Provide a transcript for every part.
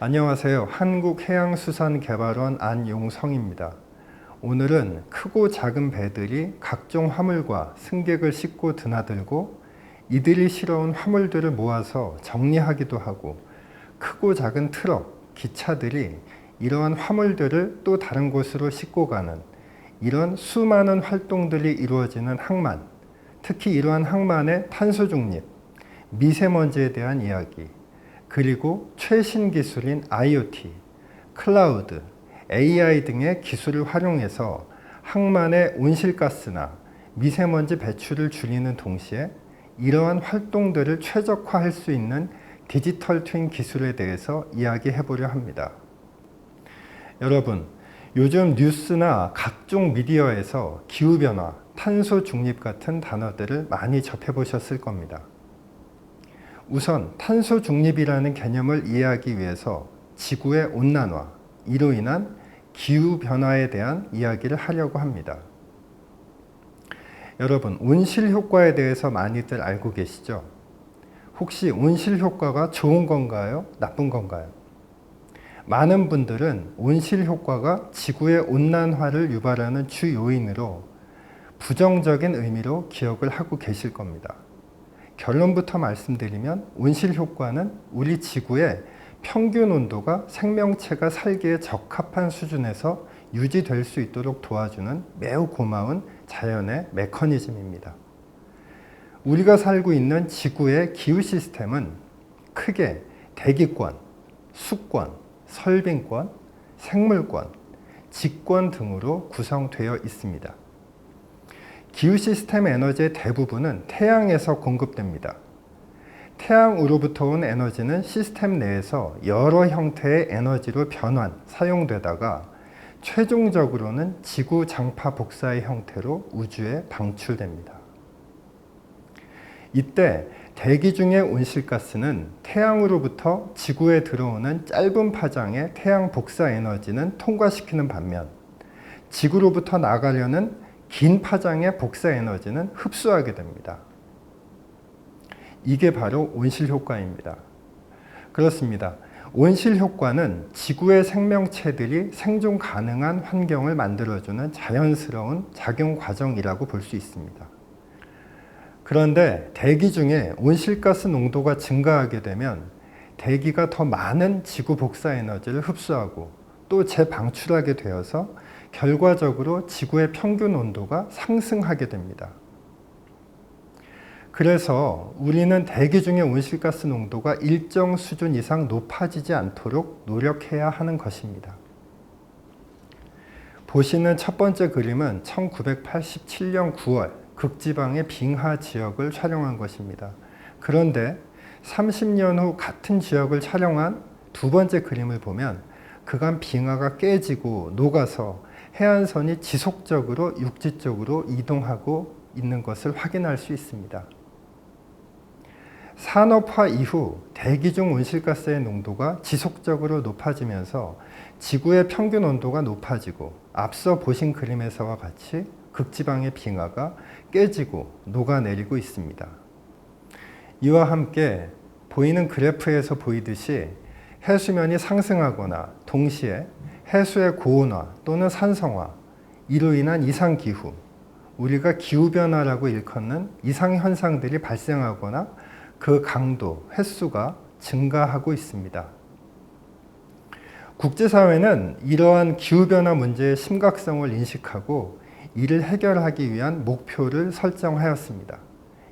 안녕하세요. 한국해양수산개발원 안용성입니다. 오늘은 크고 작은 배들이 각종 화물과 승객을 싣고 드나들고 이들이 실어온 화물들을 모아서 정리하기도 하고 크고 작은 트럭, 기차들이 이러한 화물들을 또 다른 곳으로 싣고 가는 이런 수많은 활동들이 이루어지는 항만, 특히 이러한 항만의 탄소 중립, 미세먼지에 대한 이야기, 그리고 최신 기술인 IoT, 클라우드, AI 등의 기술을 활용해서 항만의 온실가스나 미세먼지 배출을 줄이는 동시에 이러한 활동들을 최적화할 수 있는 디지털 트윈 기술에 대해서 이야기해 보려 합니다. 여러분, 요즘 뉴스나 각종 미디어에서 기후변화, 탄소 중립 같은 단어들을 많이 접해보셨을 겁니다. 우선 탄소 중립이라는 개념을 이해하기 위해서 지구의 온난화, 이로 인한 기후변화에 대한 이야기를 하려고 합니다. 여러분, 온실 효과에 대해서 많이들 알고 계시죠? 혹시 온실 효과가 좋은 건가요? 나쁜 건가요? 많은 분들은 온실 효과가 지구의 온난화를 유발하는 주 요인으로 부정적인 의미로 기억을 하고 계실 겁니다. 결론부터 말씀드리면 온실 효과는 우리 지구의 평균 온도가 생명체가 살기에 적합한 수준에서 유지될 수 있도록 도와주는 매우 고마운 자연의 메커니즘입니다. 우리가 살고 있는 지구의 기후 시스템은 크게 대기권, 수권, 설빙권, 생물권, 직권 등으로 구성되어 있습니다. 기후 시스템 에너지의 대부분은 태양에서 공급됩니다. 태양으로부터 온 에너지는 시스템 내에서 여러 형태의 에너지로 변환, 사용되다가 최종적으로는 지구 장파 복사의 형태로 우주에 방출됩니다. 이때 대기 중의 온실가스는 태양으로부터 지구에 들어오는 짧은 파장의 태양 복사 에너지는 통과시키는 반면 지구로부터 나가려는 긴 파장의 복사 에너지는 흡수하게 됩니다. 이게 바로 온실 효과입니다. 그렇습니다. 온실 효과는 지구의 생명체들이 생존 가능한 환경을 만들어주는 자연스러운 작용 과정이라고 볼 수 있습니다. 그런데 대기 중에 온실가스 농도가 증가하게 되면 대기가 더 많은 지구 복사 에너지를 흡수하고 또 재방출하게 되어서 결과적으로 지구의 평균 온도가 상승하게 됩니다. 그래서 우리는 대기 중의 온실가스 농도가 일정 수준 이상 높아지지 않도록 노력해야 하는 것입니다. 보시는 첫 번째 그림은 1987년 9월 극지방의 빙하 지역을 촬영한 것입니다. 그런데 30년 후 같은 지역을 촬영한 두 번째 그림을 보면 그간 빙하가 깨지고 녹아서 해안선이 지속적으로 육지 쪽으로 이동하고 있는 것을 확인할 수 있습니다. 산업화 이후 대기 중 온실가스의 농도가 지속적으로 높아지면서 지구의 평균 온도가 높아지고 앞서 보신 그림에서와 같이 극지방의 빙하가 깨지고 녹아내리고 있습니다. 이와 함께 보이는 그래프에서 보이듯이 해수면이 상승하거나 동시에 해수의 고온화 또는 산성화, 이로 인한 이상기후, 우리가 기후변화라고 일컫는 이상현상들이 발생하거나 그 강도, 횟수가 증가하고 있습니다. 국제사회는 이러한 기후변화 문제의 심각성을 인식하고 이를 해결하기 위한 목표를 설정하였습니다.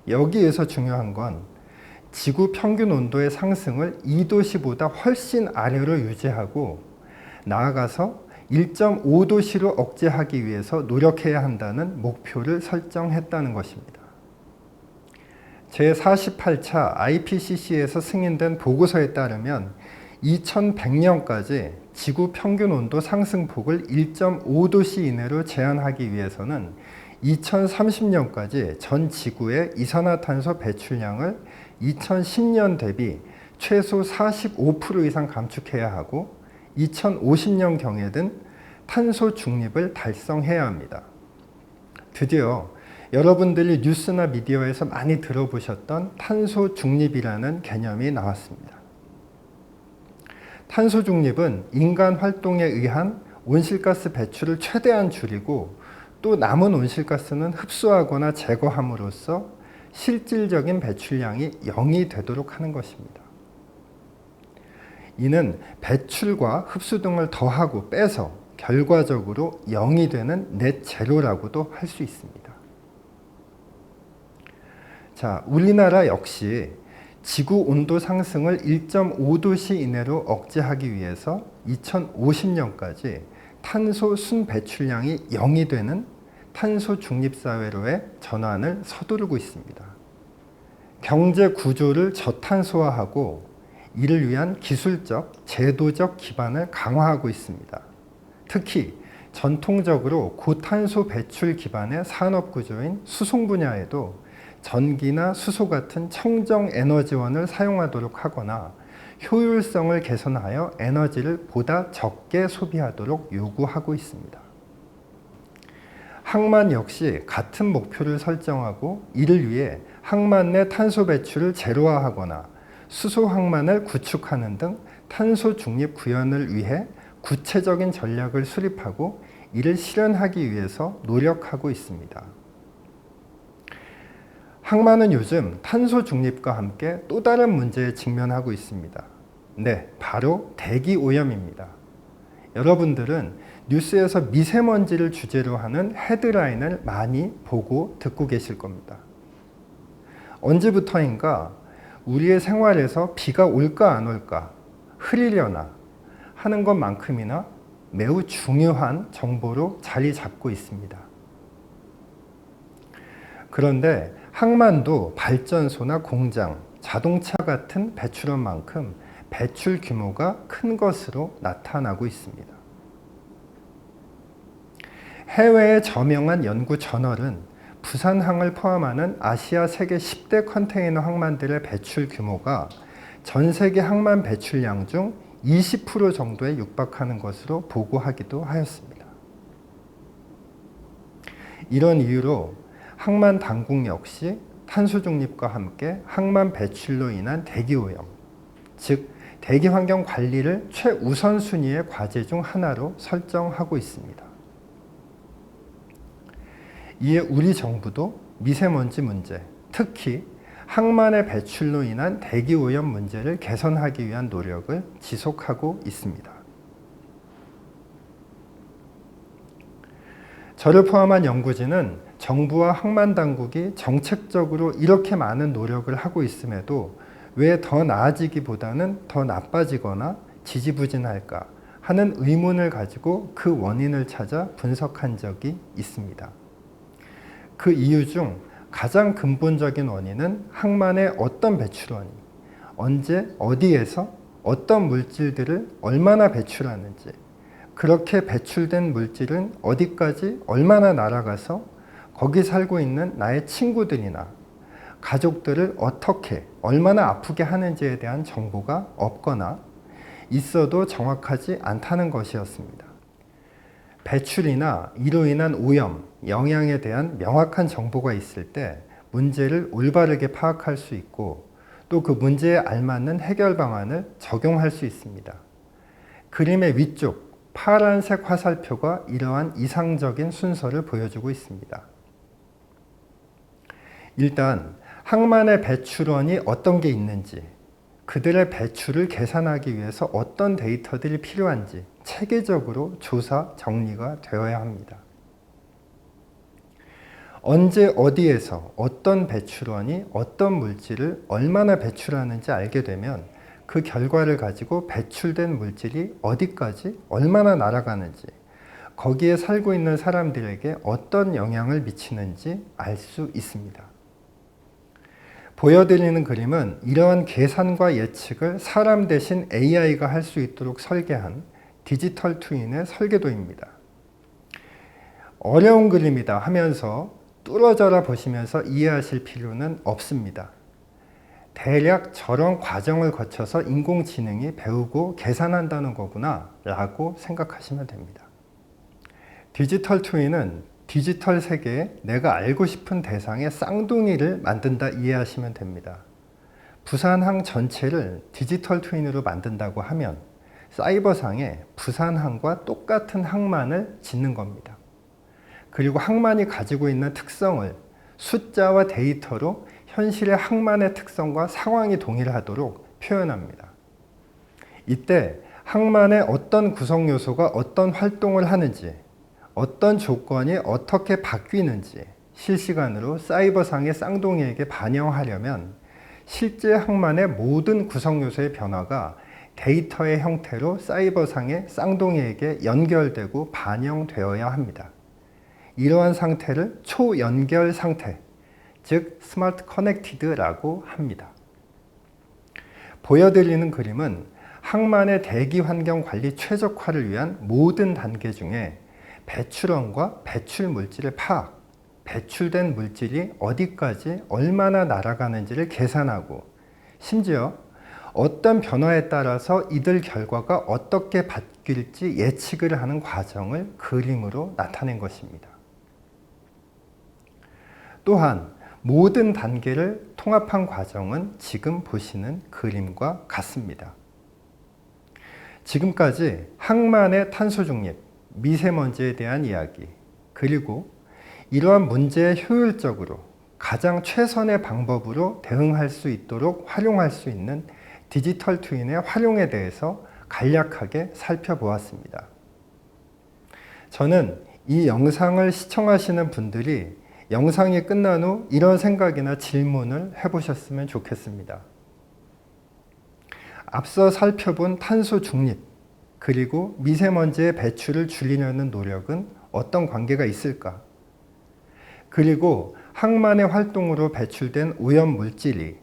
여기에서 중요한 건 지구 평균 온도의 상승을 2도씨보다 훨씬 아래로 유지하고 나아가서 1.5도씨로 억제하기 위해서 노력해야 한다는 목표를 설정했다는 것입니다. 제48차 IPCC에서 승인된 보고서에 따르면 2100년까지 지구 평균 온도 상승폭을 1.5도씨 이내로 제한하기 위해서는 2030년까지 전 지구의 이산화탄소 배출량을 2010년 대비 최소 45% 이상 감축해야 하고 2050년경에는 탄소 중립을 달성해야 합니다. 드디어 여러분들이 뉴스나 미디어에서 많이 들어보셨던 탄소 중립이라는 개념이 나왔습니다. 탄소 중립은 인간 활동에 의한 온실가스 배출을 최대한 줄이고 또 남은 온실가스는 흡수하거나 제거함으로써 실질적인 배출량이 0이 되도록 하는 것입니다. 이는 배출과 흡수 등을 더하고 빼서 결과적으로 0이 되는 넷 제로라고도 할 수 있습니다. 자, 우리나라 역시 지구 온도 상승을 1.5도씨 이내로 억제하기 위해서 2050년까지 탄소 순 배출량이 0이 되는 탄소 중립 사회로의 전환을 서두르고 있습니다. 경제 구조를 저탄소화하고 이를 위한 기술적, 제도적 기반을 강화하고 있습니다. 특히 전통적으로 고탄소 배출 기반의 산업 구조인 수송 분야에도 전기나 수소 같은 청정 에너지원을 사용하도록 하거나 효율성을 개선하여 에너지를 보다 적게 소비하도록 요구하고 있습니다. 항만 역시 같은 목표를 설정하고 이를 위해 항만 내 탄소 배출을 제로화하거나 수소 항만을 구축하는 등 탄소 중립 구현을 위해 구체적인 전략을 수립하고 이를 실현하기 위해서 노력하고 있습니다. 항만은 요즘 탄소 중립과 함께 또 다른 문제에 직면하고 있습니다. 네, 바로 대기 오염입니다. 여러분들은 뉴스에서 미세먼지를 주제로 하는 헤드라인을 많이 보고 듣고 계실 겁니다. 언제부터인가 우리의 생활에서 비가 올까 안 올까, 흐리려나 하는 것만큼이나 매우 중요한 정보로 자리 잡고 있습니다. 그런데 항만도 발전소나 공장, 자동차 같은 배출원만큼 배출 규모가 큰 것으로 나타나고 있습니다. 해외의 저명한 연구 저널은 부산항을 포함하는 아시아 세계 10대 컨테이너 항만들의 배출 규모가 전 세계 항만 배출량 중 20% 정도에 육박하는 것으로 보고하기도 하였습니다. 이런 이유로 항만 당국 역시 탄소 중립과 함께 항만 배출로 인한 대기 오염, 즉 대기 환경 관리를 최우선순위의 과제 중 하나로 설정하고 있습니다. 이에 우리 정부도 미세먼지 문제, 특히 항만의 배출로 인한 대기 오염 문제를 개선하기 위한 노력을 지속하고 있습니다. 저를 포함한 연구진은 정부와 항만 당국이 정책적으로 이렇게 많은 노력을 하고 있음에도 왜 더 나아지기보다는 더 나빠지거나 지지부진할까 하는 의문을 가지고 그 원인을 찾아 분석한 적이 있습니다. 그 이유 중 가장 근본적인 원인은 항만의 어떤 배출원이 언제 어디에서 어떤 물질들을 얼마나 배출하는지, 그렇게 배출된 물질은 어디까지 얼마나 날아가서 거기 살고 있는 나의 친구들이나 가족들을 어떻게 얼마나 아프게 하는지에 대한 정보가 없거나 있어도 정확하지 않다는 것이었습니다. 배출이나 이로 인한 오염, 영향에 대한 명확한 정보가 있을 때 문제를 올바르게 파악할 수 있고 또 그 문제에 알맞는 해결 방안을 적용할 수 있습니다. 그림의 위쪽 파란색 화살표가 이러한 이상적인 순서를 보여주고 있습니다. 일단 항만의 배출원이 어떤 게 있는지, 그들의 배출을 계산하기 위해서 어떤 데이터들이 필요한지 체계적으로 조사, 정리가 되어야 합니다. 언제 어디에서 어떤 배출원이 어떤 물질을 얼마나 배출하는지 알게 되면 그 결과를 가지고 배출된 물질이 어디까지 얼마나 날아가는지, 거기에 살고 있는 사람들에게 어떤 영향을 미치는지 알 수 있습니다. 보여드리는 그림은 이러한 계산과 예측을 사람 대신 AI가 할 수 있도록 설계한 디지털 트윈의 설계도입니다. 어려운 그림이다 하면서 뚫어져라 보시면서 이해하실 필요는 없습니다. 대략 저런 과정을 거쳐서 인공지능이 배우고 계산한다는 거구나 라고 생각하시면 됩니다. 디지털 트윈은 디지털 세계에 내가 알고 싶은 대상의 쌍둥이를 만든다 이해하시면 됩니다. 부산항 전체를 디지털 트윈으로 만든다고 하면 사이버상에 부산항과 똑같은 항만을 짓는 겁니다. 그리고 항만이 가지고 있는 특성을 숫자와 데이터로 현실의 항만의 특성과 상황이 동일하도록 표현합니다. 이때 항만의 어떤 구성 요소가 어떤 활동을 하는지, 어떤 조건이 어떻게 바뀌는지 실시간으로 사이버상의 쌍둥이에게 반영하려면 실제 항만의 모든 구성 요소의 변화가 데이터의 형태로 사이버상의 쌍둥이에게 연결되고 반영되어야 합니다. 이러한 상태를 초연결 상태, 즉 스마트 커넥티드라고 합니다. 보여드리는 그림은 항만의 대기 환경 관리 최적화를 위한 모든 단계 중에 배출원과 배출 물질의 파악, 배출된 물질이 어디까지 얼마나 날아가는지를 계산하고 심지어 어떤 변화에 따라서 이들 결과가 어떻게 바뀔지 예측을 하는 과정을 그림으로 나타낸 것입니다. 또한 모든 단계를 통합한 과정은 지금 보시는 그림과 같습니다. 지금까지 항만의 탄소 중립, 미세먼지에 대한 이야기, 그리고 이러한 문제에 효율적으로 가장 최선의 방법으로 대응할 수 있도록 활용할 수 있는 디지털 트윈의 활용에 대해서 간략하게 살펴보았습니다. 저는 이 영상을 시청하시는 분들이 영상이 끝난 후 이런 생각이나 질문을 해보셨으면 좋겠습니다. 앞서 살펴본 탄소 중립, 그리고 미세먼지의 배출을 줄이려는 노력은 어떤 관계가 있을까? 그리고 항만의 활동으로 배출된 오염 물질이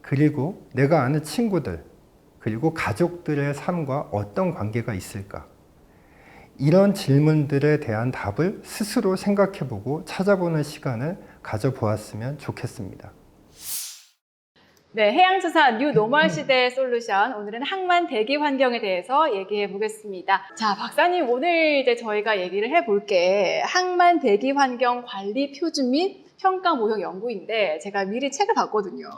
그리고 내가 아는 친구들, 그리고 가족들의 삶과 어떤 관계가 있을까? 이런 질문들에 대한 답을 스스로 생각해보고 찾아보는 시간을 가져보았으면 좋겠습니다. 네, 해양수산 뉴 노멀 시대의 솔루션. 오늘은 항만 대기 환경에 대해서 얘기해 보겠습니다. 자, 박사님, 오늘 이제 저희가 얘기를 해볼 게 항만 대기 환경 관리 표준 및 평가 모형 연구인데 제가 미리 책을 봤거든요.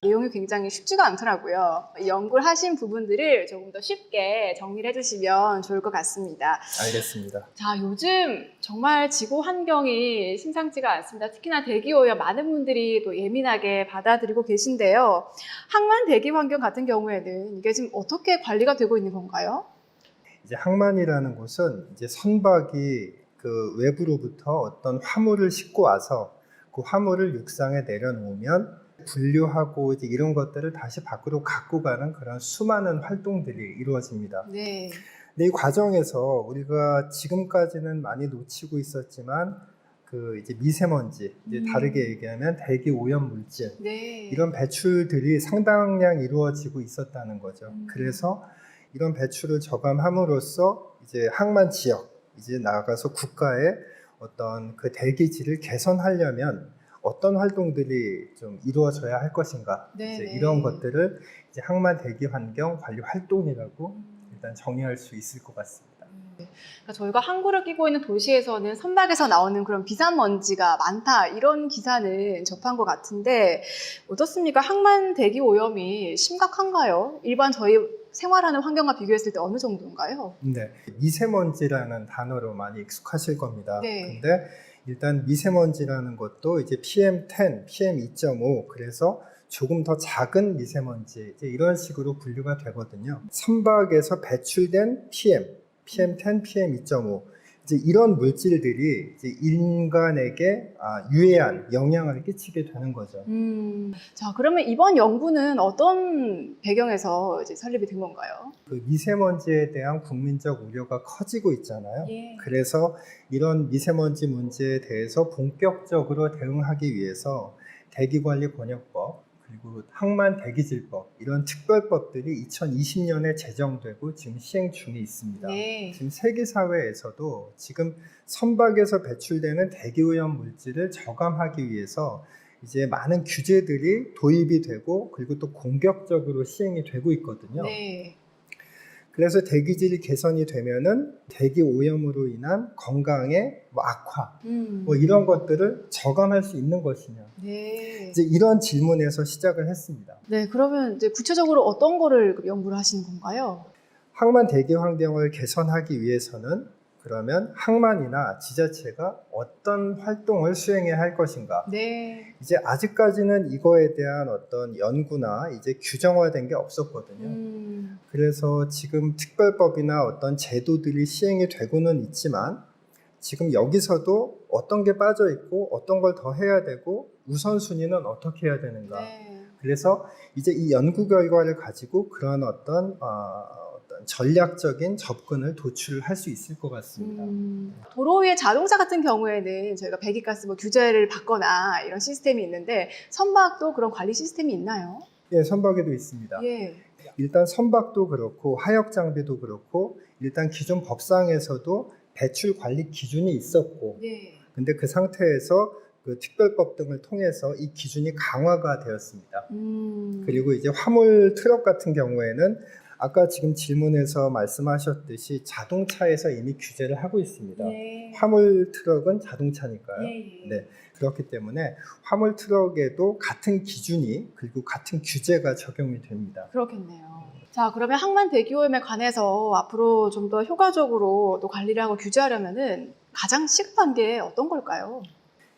내용이 굉장히 쉽지가 않더라고요. 연구를 하신 부분들을 조금 더 쉽게 정리를 해주시면 좋을 것 같습니다. 알겠습니다. 자, 요즘 정말 지구 환경이 심상치가 않습니다. 특히나 대기오염 많은 분들이 또 예민하게 받아들이고 계신데요. 항만 대기 환경 같은 경우에는 이게 지금 어떻게 관리가 되고 있는 건가요? 이제 항만이라는 곳은 이제 선박이 그 외부로부터 어떤 화물을 싣고 와서 그 화물을 육상에 내려놓으면 분류하고 이제 이런 것들을 다시 밖으로 갖고 가는 그런 수많은 활동들이 이루어집니다. 네. 근데 이 과정에서 우리가 지금까지는 많이 놓치고 있었지만 그 이제 미세먼지, 이제 다르게 얘기하면 대기 오염 물질, 네. 이런 배출들이 상당량 이루어지고 있었다는 거죠. 그래서 이런 배출을 저감함으로써 이제 항만 지역, 이제 나아가서 국가의 어떤 그 대기질을 개선하려면 어떤 활동들이 좀 이루어져야 할 것인가, 이제 이런 것들을 이제 항만 대기 환경 관리 활동이라고 일단 정의할 수 있을 것 같습니다. 그러니까 저희가 항구를 끼고 있는 도시에서는 선박에서 나오는 그런 비산먼지가 많다, 이런 기사는 접한 것 같은데 어떻습니까? 항만 대기 오염이 심각한가요? 일반 저희 생활하는 환경과 비교했을 때 어느 정도인가요? 네, 미세먼지라는 단어로 많이 익숙하실 겁니다. 네. 근데 일단 미세먼지라는 것도 이제 PM10, PM2.5, 그래서 조금 더 작은 미세먼지, 이제 이런 식으로 분류가 되거든요. 선박에서 배출된 PM10, PM2.5, 이제 이런 물질들이 이제 인간에게 유해한 영향을 끼치게 되는 거죠. 자, 그러면 이번 연구는 어떤 배경에서 이제 설립이 된 건가요? 그 미세먼지에 대한 국민적 우려가 커지고 있잖아요. 예. 그래서 이런 미세먼지 문제에 대해서 본격적으로 대응하기 위해서 대기관리권역법, 그리고 항만 대기질법, 이런 특별법들이 2020년에 제정되고 지금 시행 중에 있습니다. 네. 지금 세계사회에서도 지금 선박에서 배출되는 대기오염 물질을 저감하기 위해서 이제 많은 규제들이 도입이 되고 그리고 또 공격적으로 시행이 되고 있거든요. 네. 그래서 대기질이 개선이 되면은 대기 오염으로 인한 건강의 악화, 이런 것들을 저감할 수 있는 것이냐. 네. 이제 이런 질문에서 시작을 했습니다. 네, 그러면 이제 구체적으로 어떤 거를 연구를 하시는 건가요? 항만 대기 환경을 개선하기 위해서는 그러면 항만이나 지자체가 어떤 활동을 수행해야 할 것인가? 네. 이제 아직까지는 이거에 대한 어떤 연구나 이제 규정화된 게 없었거든요. 그래서 지금 특별법이나 어떤 제도들이 시행이 되고는 있지만 지금 여기서도 어떤 게 빠져 있고 어떤 걸 더 해야 되고 우선순위는 어떻게 해야 되는가. 네. 그래서 이제 이 연구 결과를 가지고 그런 어떤 전략적인 접근을 도출할 수 있을 것 같습니다. 도로 위에 자동차 같은 경우에는 저희가 배기가스 뭐 규제를 받거나 이런 시스템이 있는데 선박도 그런 관리 시스템이 있나요? 예, 선박에도 있습니다. 예. 일단 선박도 그렇고 하역 장비도 그렇고 일단 기존 법상에서도 배출 관리 기준이 있었고 네. 근데 그 상태에서 그 특별법 등을 통해서 이 기준이 강화가 되었습니다. 그리고 이제 화물 트럭 같은 경우에는 아까 지금 질문에서 말씀하셨듯이 자동차에서 이미 규제를 하고 있습니다. 네. 화물 트럭은 자동차니까요. 예. 네. 그렇기 때문에 화물 트럭에도 같은 기준이 그리고 같은 규제가 적용이 됩니다. 그렇겠네요. 자, 그러면 항만 대기오염에 관해서 앞으로 좀 더 효과적으로 또 관리를 하고 규제하려면은 가장 시급한 게 어떤 걸까요?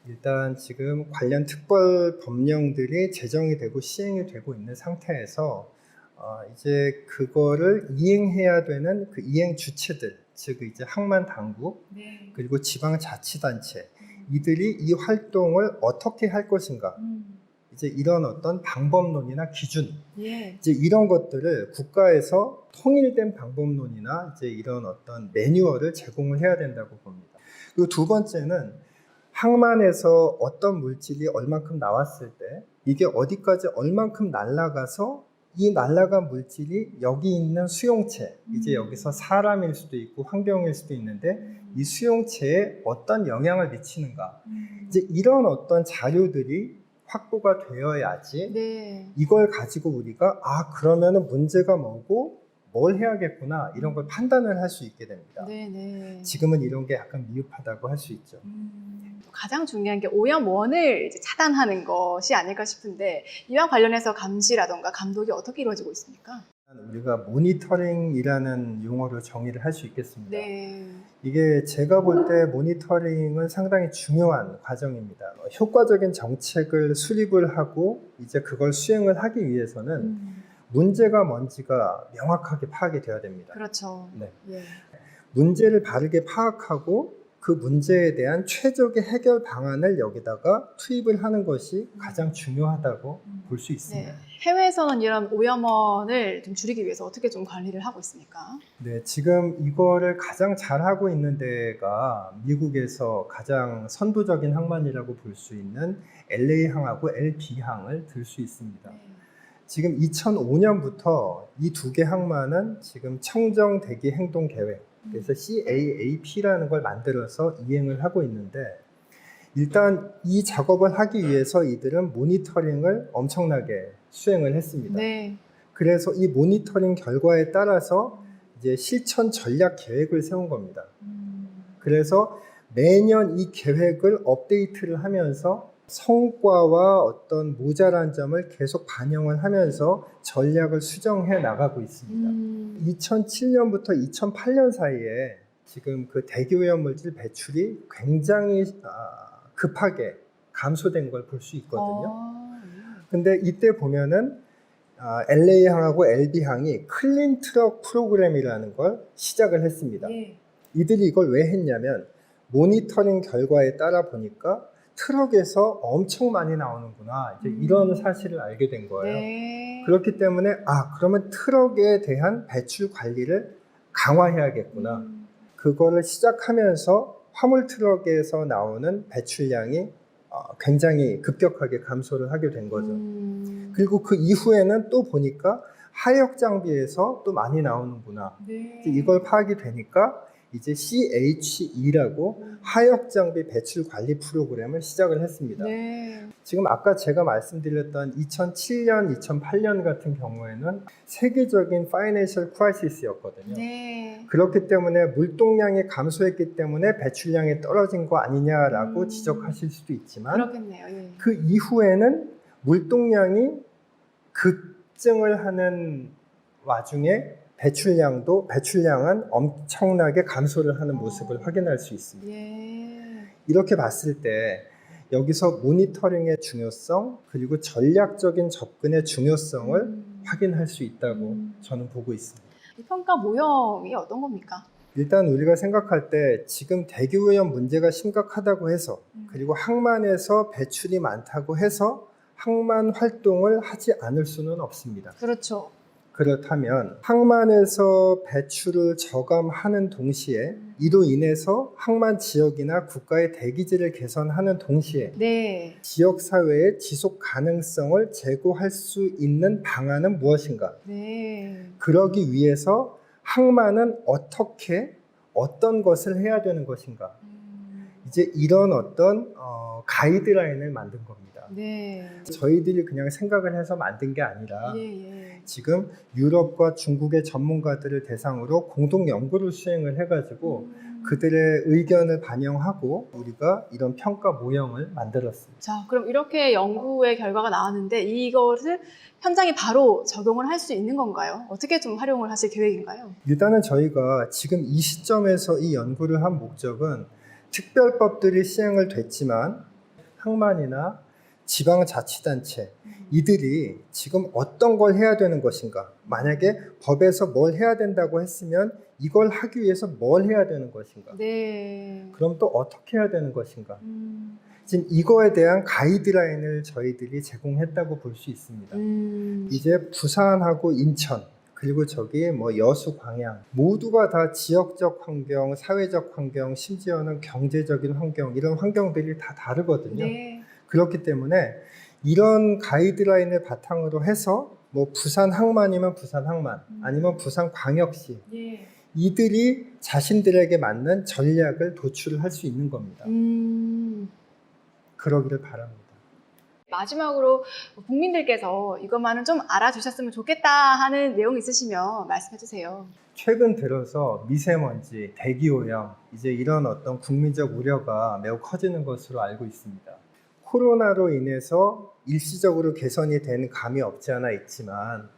일단 지금 관련 특별 법령들이 제정이 되고 시행이 되고 있는 상태에서 이제 그거를 이행해야 되는 그 이행 주체들, 즉 이제 항만 당국 네. 그리고 지방자치단체 이들이 이 활동을 어떻게 할 것인가 이제 이런 어떤 방법론이나 기준 예. 이제 이런 것들을 국가에서 통일된 방법론이나 이제 이런 어떤 매뉴얼을 제공을 해야 된다고 봅니다. 그리고 두 번째는 항만에서 어떤 물질이 얼만큼 나왔을 때 이게 어디까지 얼만큼 날아가서 이 날아간 물질이 여기 있는 수용체 이제 여기서 사람일 수도 있고 환경일 수도 있는데 이 수용체에 어떤 영향을 미치는가 이제 이런 어떤 자료들이 확보가 되어야지 네. 이걸 가지고 우리가 그러면은 문제가 뭐고 뭘 해야겠구나 이런 걸 판단을 할 수 있게 됩니다. 네. 지금은 이런 게 약간 미흡하다고 할 수 있죠. 가장 중요한 게 오염원을 이제 차단하는 것이 아닐까 싶은데 이와 관련해서 감시라던가 감독이 어떻게 이루어지고 있습니까? 우리가 모니터링이라는 용어로 정의를 할 수 있겠습니다. 네. 이게 제가 볼 때 모니터링은 상당히 중요한 과정입니다. 효과적인 정책을 수립을 하고 이제 그걸 수행을 하기 위해서는 문제가 뭔지가 명확하게 파악이 되어야 됩니다. 그렇죠. 네. 예. 문제를 바르게 파악하고 그 문제에 대한 최적의 해결 방안을 여기다가 투입을 하는 것이 가장 중요하다고 볼 수 있습니다. 네. 해외에서는 이런 오염원을 좀 줄이기 위해서 어떻게 좀 관리를 하고 있습니까? 네, 지금 이거를 가장 잘하고 있는 데가 미국에서 가장 선두적인 항만이라고 볼 수 있는 LA항하고 LB항을 들 수 있습니다. 지금 2005년부터 이 두 개 항만은 지금 청정 대기 행동 계획, 그래서 CAAP라는 걸 만들어서 이행을 하고 있는데 일단 이 작업을 하기 위해서 이들은 모니터링을 엄청나게 수행을 했습니다. 네. 그래서 이 모니터링 결과에 따라서 이제 실천 전략 계획을 세운 겁니다. 그래서 매년 이 계획을 업데이트를 하면서 성과와 어떤 모자란 점을 계속 반영을 하면서 전략을 수정해 나가고 있습니다. 2007년부터 2008년 사이에 지금 그 대기오염 물질 배출이 굉장히 급하게 감소된 걸 볼 수 있거든요. 근데 이때 보면은 LA항하고 LB항이 클린 트럭 프로그램이라는 걸 시작을 했습니다. 예. 이들이 이걸 왜 했냐면 모니터링 결과에 따라 보니까 트럭에서 엄청 많이 나오는구나 이제 이런 사실을 알게 된 거예요. 네. 그렇기 때문에 그러면 트럭에 대한 배출 관리를 강화해야겠구나. 그거를 시작하면서 화물 트럭에서 나오는 배출량이 굉장히 급격하게 감소를 하게 된 거죠. 그리고 그 이후에는 또 보니까 하역 장비에서 또 많이 나오는구나. 네. 이걸 파악이 되니까 이제 CHE라고 하역 장비 배출 관리 프로그램을 시작을 했습니다. 네. 지금 아까 제가 말씀드렸던 2007년, 2008년 같은 경우에는 세계적인 파이낸셜 크라이시스였거든요. 네. 그렇기 때문에 물동량이 감소했기 때문에 배출량이 떨어진 거 아니냐라고 지적하실 수도 있지만 그렇겠네요. 예. 그 이후에는 물동량이 급증을 하는 와중에 배출량은 엄청나게 감소를 하는 모습을 확인할 수 있습니다. 예. 이렇게 봤을 때 여기서 모니터링의 중요성 그리고 전략적인 접근의 중요성을 확인할 수 있다고 저는 보고 있습니다. 이 평가 모형이 어떤 겁니까? 일단 우리가 생각할 때 지금 대기오염 문제가 심각하다고 해서 그리고 항만에서 배출이 많다고 해서 항만 활동을 하지 않을 수는 없습니다. 그렇죠. 그렇다면 항만에서 배출을 저감하는 동시에 이로 인해서 항만 지역이나 국가의 대기질을 개선하는 동시에 네. 지역사회의 지속 가능성을 제고할 수 있는 방안은 무엇인가? 네. 그러기 위해서 항만은 어떤 것을 해야 되는 것인가? 이제 이런 어떤 가이드라인을 만든 겁니다. 네. 저희들이 그냥 생각을 해서 만든 게 아니라 예. 지금 유럽과 중국의 전문가들을 대상으로 공동 연구를 수행을 해가지고 그들의 의견을 반영하고 우리가 이런 평가 모형을 만들었습니다. 자, 그럼 이렇게 연구의 결과가 나왔는데 이것을 현장에 바로 적용을 할 수 있는 건가요? 어떻게 좀 활용을 하실 계획인가요? 일단은 저희가 지금 이 시점에서 이 연구를 한 목적은 특별법들이 시행을 됐지만 항만이나 지방자치단체 이들이 지금 어떤 걸 해야 되는 것인가, 만약에 법에서 뭘 해야 된다고 했으면 이걸 하기 위해서 뭘 해야 되는 것인가, 네. 그럼 또 어떻게 해야 되는 것인가, 지금 이거에 대한 가이드라인을 저희들이 제공했다고 볼 수 있습니다. 이제 부산하고 인천 그리고 저기 뭐 여수, 광양 모두가 다 지역적 환경, 사회적 환경, 심지어는 경제적인 환경, 이런 환경들이 다 다르거든요. 네. 그렇기 때문에 이런 가이드라인을 바탕으로 해서 뭐 부산 항만이면 부산 항만, 아니면 부산 광역시 예. 이들이 자신들에게 맞는 전략을 도출을 할 수 있는 겁니다. 그러기를 바랍니다. 마지막으로 국민들께서 이것만은 좀 알아주셨으면 좋겠다 하는 내용 있으시면 말씀해 주세요. 최근 들어서 미세먼지, 대기오염 이제 이런 어떤 국민적 우려가 매우 커지는 것으로 알고 있습니다. 코로나로 인해서 일시적으로 개선이 된 감이 없지 않아 있지만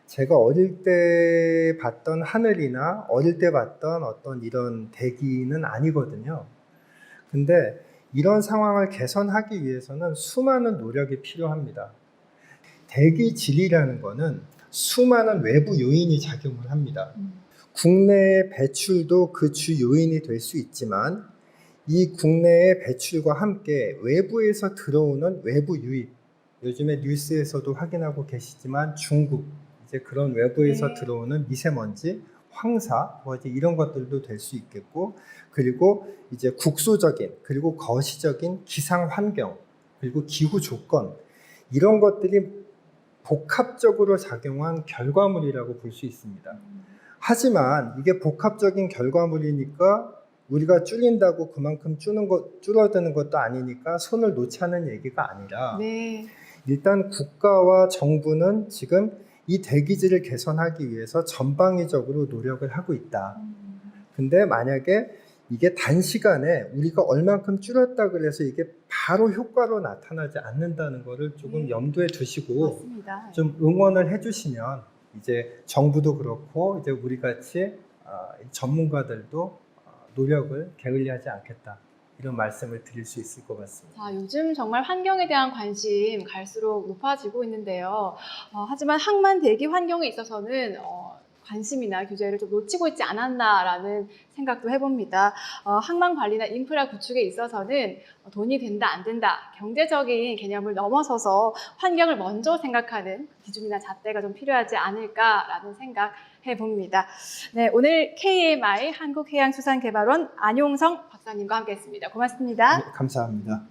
제가 어릴 때 봤던 하늘이나 어릴 때 봤던 어떤 이런 대기는 아니거든요. 근데 이런 상황을 개선하기 위해서는 수많은 노력이 필요합니다. 대기 질이라는 거는 수많은 외부 요인이 작용을 합니다. 국내의 배출도 그 주 요인이 될 수 있지만 이 국내의 배출과 함께 외부에서 들어오는 외부 유입, 요즘에 뉴스에서도 확인하고 계시지만 중국, 이제 그런 외부에서 들어오는 미세먼지, 황사, 뭐 이제 이런 것들도 될 수 있겠고, 그리고 이제 국소적인 그리고 거시적인 기상 환경, 그리고 기후 조건, 이런 것들이 복합적으로 작용한 결과물이라고 볼 수 있습니다. 하지만 이게 복합적인 결과물이니까 우리가 줄인다고 그만큼 줄어드는 것도 아니니까 손을 놓자는 얘기가 아니라 네. 일단 국가와 정부는 지금 이 대기질을 개선하기 위해서 전방위적으로 노력을 하고 있다. 근데 만약에 이게 단시간에 우리가 얼만큼 줄였다 그래서 이게 바로 효과로 나타나지 않는다는 거를 조금 염두에 두시고 맞습니다. 좀 응원을 해주시면 이제 정부도 그렇고 이제 우리 같이 전문가들도 노력을 게을리하지 않겠다, 이런 말씀을 드릴 수 있을 것 같습니다. 자, 요즘 정말 환경에 대한 관심 갈수록 높아지고 있는데요. 하지만 항만 대기 환경에 있어서는 관심이나 규제를 좀 놓치고 있지 않았나라는 생각도 해봅니다. 항만 관리나 인프라 구축에 있어서는 돈이 된다 안 된다, 경제적인 개념을 넘어서서 환경을 먼저 생각하는 기준이나 잣대가 좀 필요하지 않을까라는 생각 해봅니다. 네, 오늘 KMI 한국해양수산개발원 안용성 박사님과 함께했습니다. 고맙습니다. 네, 감사합니다.